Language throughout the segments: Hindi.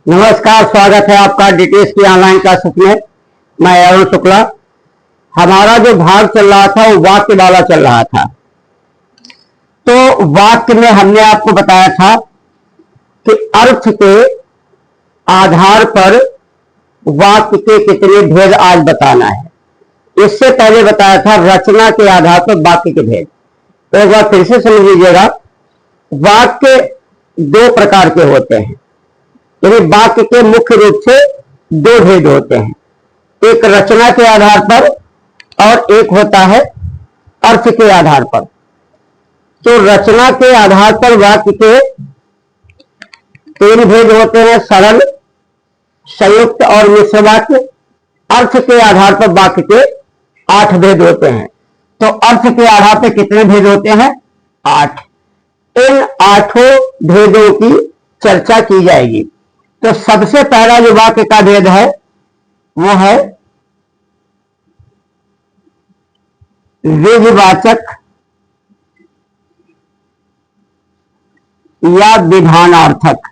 नमस्कार, स्वागत है आपका डीटीएस की ऑनलाइन क्लासेस में। मैं अरुण शुक्ला। हमारा जो भाग चल रहा था वो वाक्य वाला चल रहा था। तो वाक्य में हमने आपको बताया था कि अर्थ के आधार पर वाक्य के कितने भेद आज बताना है। इससे पहले बताया था रचना के आधार पर वाक्य के भेद। तो एक बार फिर से समझ लीजिएगा, वाक्य दो प्रकार के होते हैं। यानी वाक्य के मुख्य रूप से दो भेद होते हैं, एक रचना के आधार पर और एक होता है अर्थ के आधार पर। तो रचना के आधार पर वाक्य के तीन भेद होते हैं, सरल, संयुक्त और मिश्र वाक्य। अर्थ के आधार पर वाक्य के 8 भेद होते हैं। तो अर्थ के आधार पर कितने भेद होते हैं? 8। इन 8 भेदों की चर्चा की जाएगी। तो सबसे पहला जो वाक्य का भेद है वो है विधिवाचक या विधानार्थक।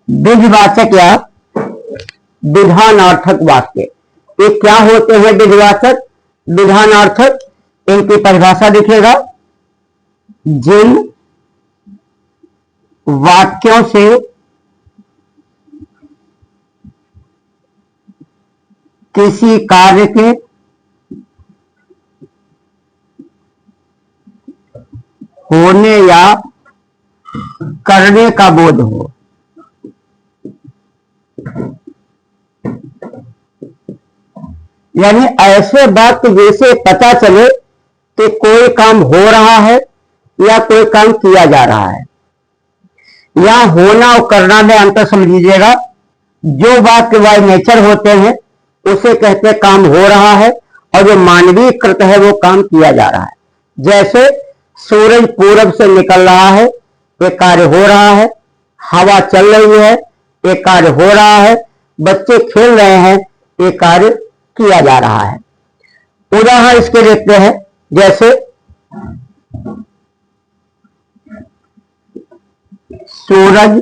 विधिवाचक या विधानार्थक वाक्य, ये क्या होते हैं? विधिवाचक, विधानार्थक, इनकी परिभाषा दिखेगा। जिन वाक्यों से किसी कार्य के होने या करने का बोध हो। यानी ऐसे वाक्य जैसे पता चले कि कोई काम हो रहा है या कोई काम किया जा रहा है। या होना और करना में अंतर समझ लीजिएगा। जो वाक्य बाय नेचर होते हैं उसे कहते हैं काम हो रहा है, और जो मानवीय कृत है वो काम किया जा रहा है। जैसे सूरज पूरब से निकल रहा है, एक कार्य हो रहा है। हवा चल रही है, एक कार्य हो रहा है। बच्चे खेल रहे हैं, एक कार्य किया जा रहा है। उदाहरण इसके देखते हैं। जैसे सूरज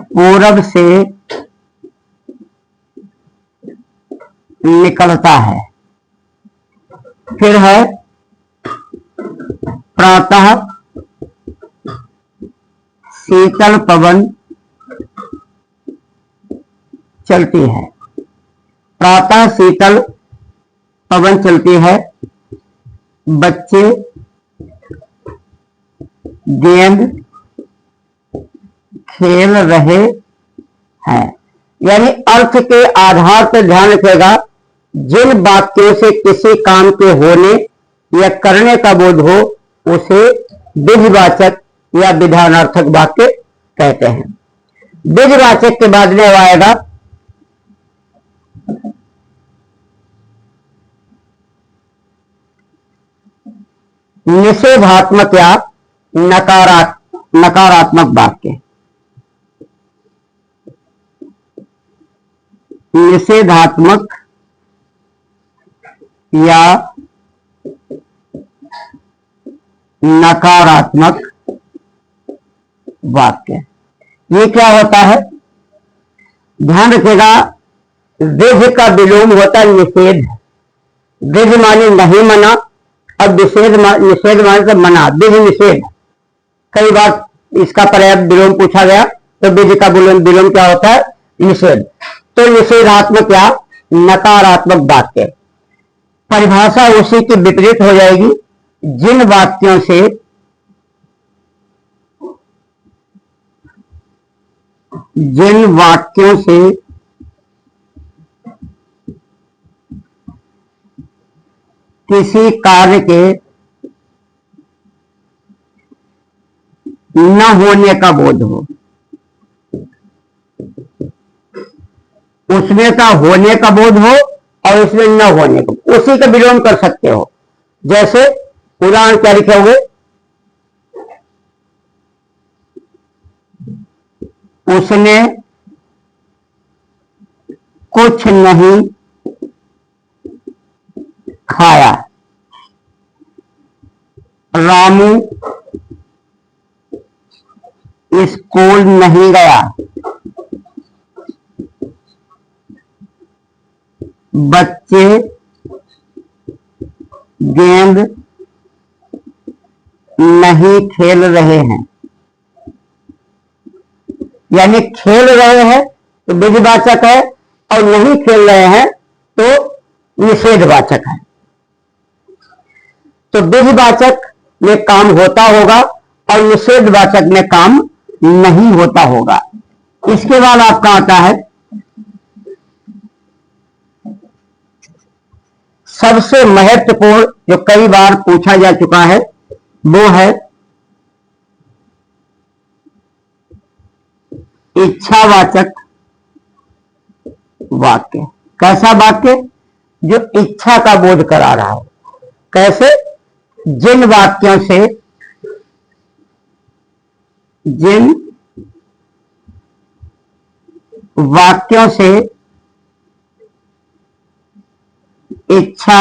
पूरब से निकलता है। फिर है प्रातः शीतल पवन चलती है। प्रातः शीतल पवन चलती है। बच्चे गेंद खेल रहे हैं। यानी अर्थ के आधार पर ध्यान रखेगा, जिन वाक्यों से किसी काम के होने या करने का बोध हो उसे विधिवाचक या विधानार्थक वाक्य कहते हैं। विधिवाचक के बाद में आएगा निषेधात्मक या नकारात्मक वाक्य। निषेधात्मक या नकारात्मक वाक्य, ये क्या होता है? ध्यान रखिएगा, विधि का विलोम होता है निषेध। विधि माने नहीं मना, अब निषेध माने तो मना। विधि निषेध, कई बार इसका पर्याप्त विलोम पूछा गया, तो विधि का विलोम क्या होता है? निषेध। तो निषेधात्मक या नकारात्मक वाक्य, परिभाषा उसी की विपरीत हो जाएगी। जिन वाक्यों से किसी कार्य के न होने का बोध हो, उसमें का होने का बोध हो और उसमें न होने का, उसी का विलोम कर सकते हो। जैसे उदाहरण क्या लिखे? उसने कुछ नहीं खाया। रामू स्कूल नहीं गया। बच्चे गेंद नहीं खेल रहे हैं। यानी खेल रहे हैं तो विधिवाचक है और नहीं खेल रहे हैं तो निषेधवाचक है। तो विधिवाचक में काम होता होगा और निषेधवाचक में काम नहीं होता होगा। इसके बाद आपका आता है सबसे महत्वपूर्ण, जो कई बार पूछा जा चुका है, वो है इच्छावाचक वाक्य। कैसा वाक्य? जो इच्छा का बोध करा रहा हो। कैसे? जिन वाक्यों से इच्छा,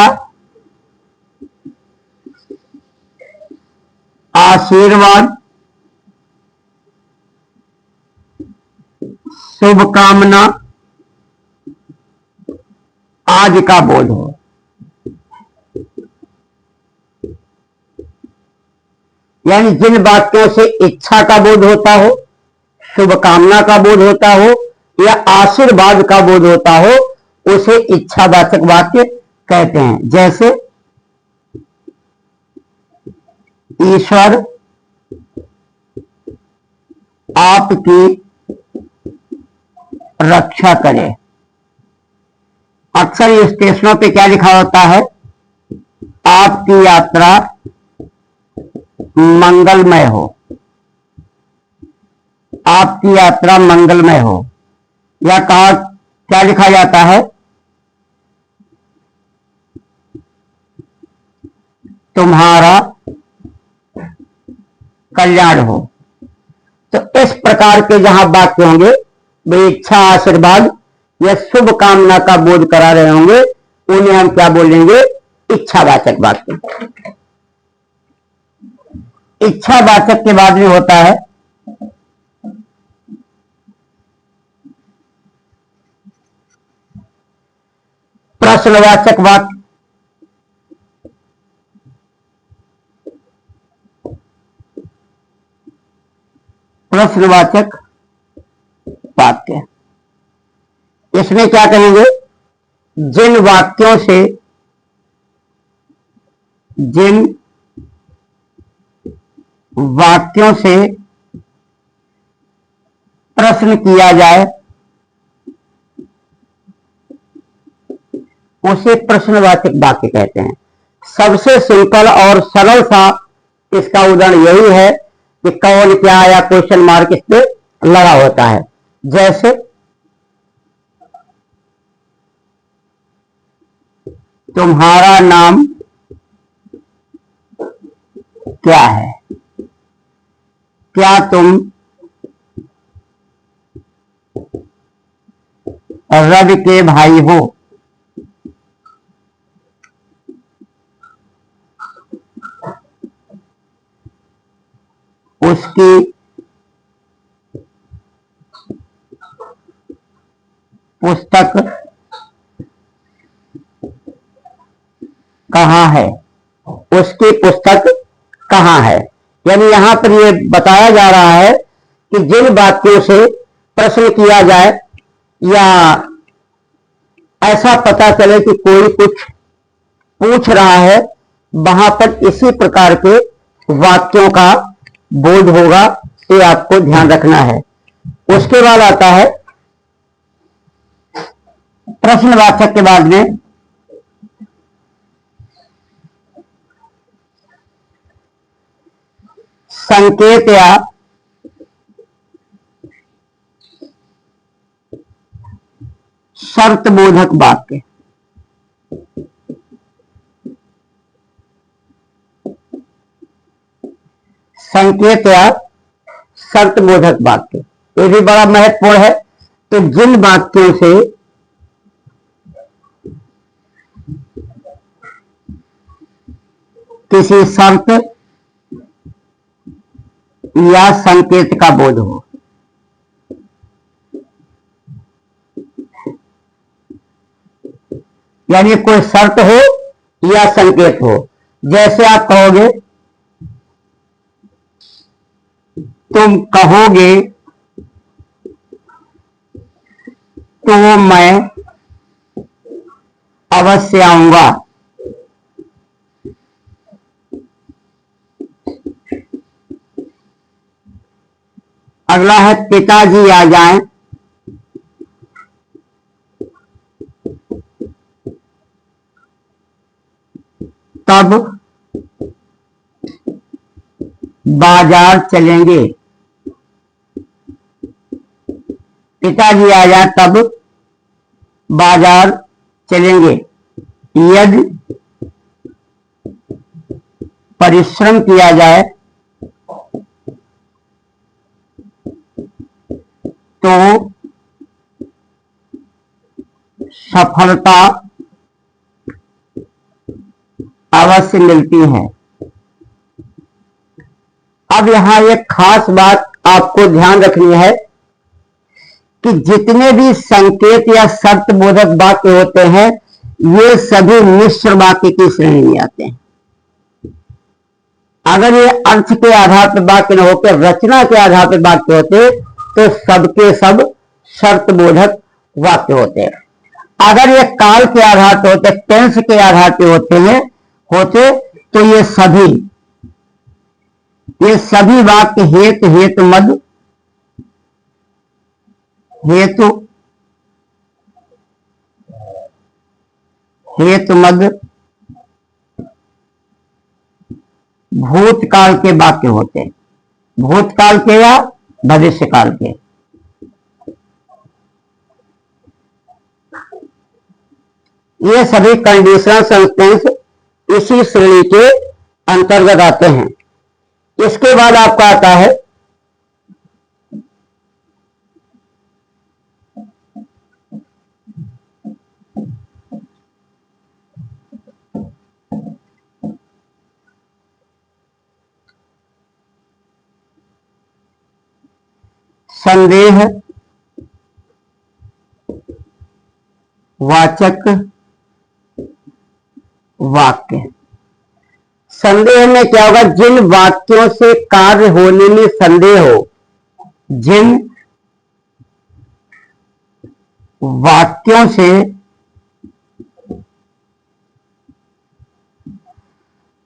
आशीर्वाद, शुभकामना आदि का बोध हो। यानी जिन वाक्यों से इच्छा का बोध होता हो, शुभकामना का बोध होता हो या आशीर्वाद का बोध होता हो, उसे इच्छावाचक वाक्य कहते हैं। जैसे ईश्वर आपकी रक्षा करे। अक्सर स्टेशनों पे क्या लिखा होता है? आपकी यात्रा मंगलमय हो। आपकी यात्रा मंगलमय हो। या कहा क्या लिखा जाता है? तुम्हारा कल्याण हो। तो इस प्रकार के जहां वाक्य होंगे वे इच्छा, आशीर्वाद या शुभ कामना का बोध करा रहे होंगे, उन्हें हम क्या बोलेंगे? इच्छावाचक वाक्य। इच्छावाचक के बाद में होता है प्रश्नवाचक वाक्य। प्रश्नवाचक वाक्य, इसमें क्या कहेंगे? जिन वाक्यों से प्रश्न किया जाए उसे प्रश्नवाचक वाक्य कहते हैं। सबसे सिंपल और सरल सा इसका उदाहरण यही है कि कौन, क्या या क्वेश्चन मार्क इस पे लगा होता है। जैसे तुम्हारा नाम क्या है? क्या तुम रवि के भाई हो? उसकी पुस्तक कहाँ है? उसकी पुस्तक कहाँ है? यानी यहां पर यह बताया जा रहा है कि जिन वाक्यों से प्रश्न किया जाए या ऐसा पता चले कि कोई कुछ पूछ रहा है, वहां पर इसी प्रकार के वाक्यों का बोध होगा, ये आपको ध्यान रखना है। उसके बाद आता है प्रश्नवाचक के बाद में संकेत या शर्तबोधक वाक्य। संकेत या शर्तबोधक वाक्य ये भी बड़ा महत्वपूर्ण है। तो जिन वाक्यों से किसी शर्त या संकेत का बोध हो। यानी कोई शर्त हो या संकेत हो। जैसे आप कहोगे, तुम कहोगे तो मैं अवश्य आऊंगा। अगला है पिताजी आ जाएं तब बाजार चलेंगे। पिताजी आ जाए तब बाजार चलेंगे। यदि परिश्रम किया जाए तो सफलता अवश्य मिलती है। अब यहां एक खास बात आपको ध्यान रखनी है कि जितने भी संकेत या शर्त बोधक वाक्य होते हैं, ये सभी मिश्र वाक्य की श्रेणी में आते हैं। अगर ये अर्थ के आधार पर वाक्य न होकर रचना के आधार पर वाक्य होते तो सबके सब शर्त बोधक वाक्य होते हैं। अगर ये काल के आधार पर होते, टेंस के आधार पर होते तो ये सभी वाक्य हेतु मद भूतकाल के वाक्य होते हैं। भूतकाल के या भविष्यकाल के। ये सभी कंडीशनल सेंटेंस इसी श्रेणी के अंतर्गत आते हैं। इसके बाद आपका आता है संदेह वाचक वाक्य। संदेह में क्या होगा? जिन वाक्यों से कार्य होने में संदेह हो, जिन वाक्यों से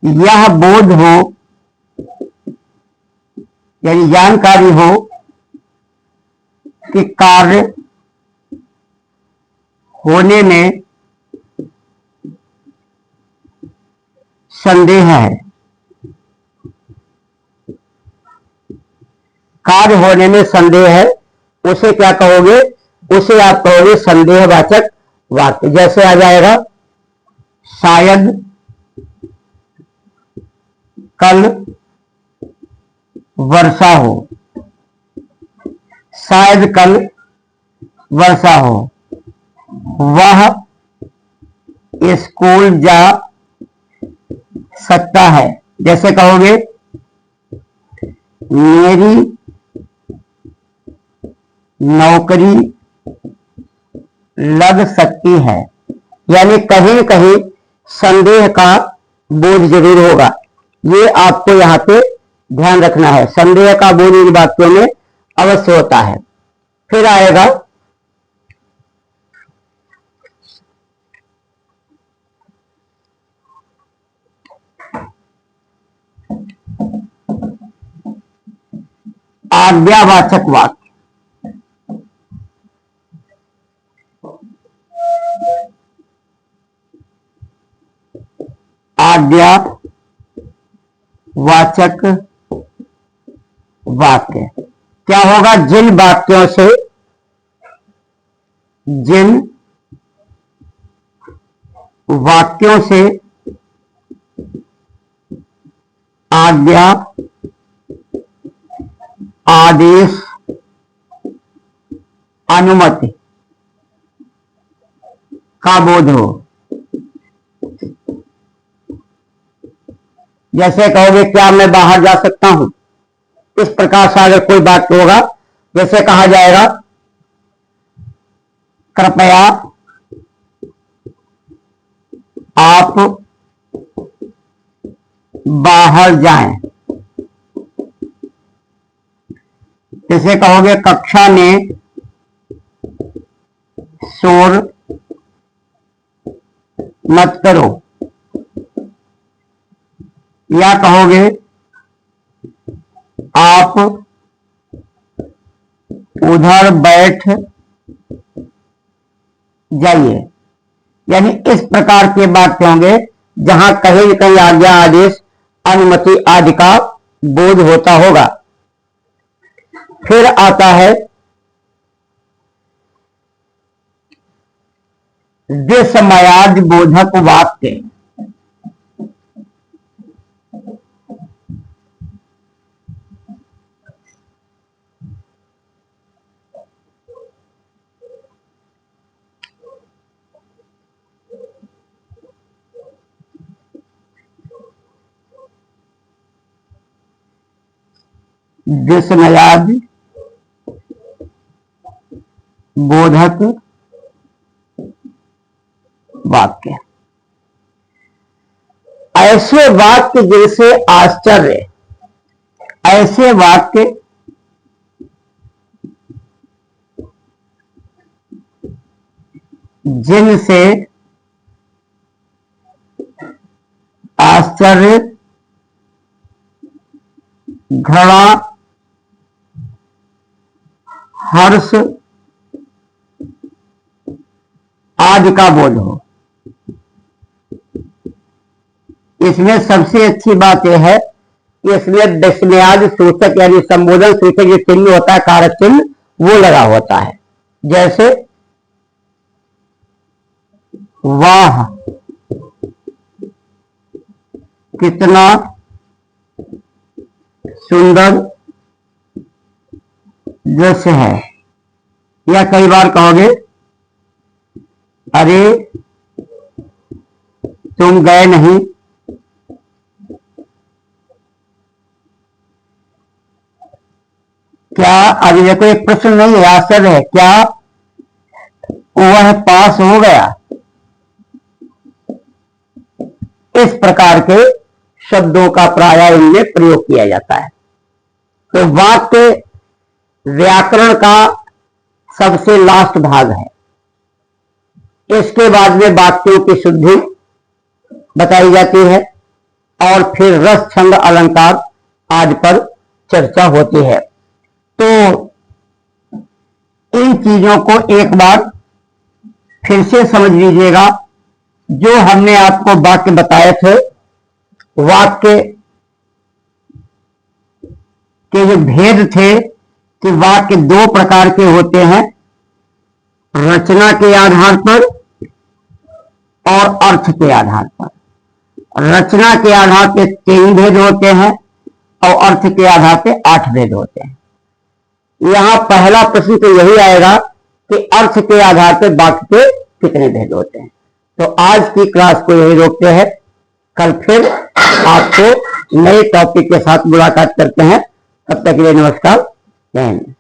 यह बोध हो, यानी जानकारी हो कि कार्य होने में संदेह है। कार्य होने में संदेह है, उसे क्या कहोगे? उसे आप कहोगे संदेहवाचक वाक्य। जैसे आ जाएगा, शायद कल वर्षा हो। शायद कल वर्षा हो। वह स्कूल जा सकता है। जैसे कहोगे, मेरी नौकरी लग सकती है। यानी कहीं न कहीं संदेह का बोध जरूर होगा। ये आपको यहां पे ध्यान रखना है। संदेह का बोध इन वाक्यों में अवश्य होता है। फिर आएगा आज्ञावाचक वाक्य। आज्ञावाचक वाक्य क्या होगा? जिन वाक्यों से आज्ञा, आदेश, अनुमति का बोध हो। जैसे कहोगे, क्या मैं बाहर जा सकता हूं? इस प्रकार से अगर कोई वाक्य होगा, जैसे कहा जाएगा कृपया आप बाहर जाएं। जैसे कहोगे कक्षा में शोर मत करो, या कहोगे आप उधर बैठ जाइए। यानी इस प्रकार के वाक्य होंगे जहां कहीं न कहीं आज्ञा, आदेश, अनुमति आदि का बोध होता होगा। फिर आता है विस्मयाद बोधक वाक्य। विस्मयाद बोधक वाक्य, ऐसे वाक्य जैसे आश्चर्य, ऐसे वाक्य जिनसे आश्चर्य, घृणा, हर्ष आदि का बोध हो। इसमें सबसे अच्छी बात यह है कि इसमें विस्मयाद सूचक यानी संबोधन सूचक जो चिन्ह होता है, कारक चिन्ह, वो लगा होता है। जैसे वाह कितना सुंदर दृश्य है, या कई बार कहोगे अरे तुम गए नहीं, क्या, अभी देखो एक प्रश्न नहीं है, आश्चर्य है, क्या वह पास हो गया। इस प्रकार के शब्दों का प्रायः इनमें प्रयोग किया जाता है। तो वाक्य व्याकरण का सबसे लास्ट भाग है। इसके बाद में वाक्यों की शुद्धि बताई जाती है और फिर रस, छंद, अलंकार आदि पर चर्चा होती है। तो इन चीजों को एक बार फिर से समझ लीजिएगा। जो हमने आपको वाक्य बताए थे, वाक्य के जो भेद थे कि वाक्य दो प्रकार के होते हैं, रचना के आधार पर और अर्थ के आधार पर। रचना के आधार पे 3 भेद होते हैं और अर्थ के आधार पे 8 भेद होते हैं। यहां पहला प्रश्न तो यही आएगा कि अर्थ के आधार पे वाक्य के कितने भेद होते हैं। तो आज की क्लास को यही रोकते हैं, कल फिर आपको नए टॉपिक के साथ मुलाकात करते हैं। तब तक के लिए नमस्कार, जय हिंद।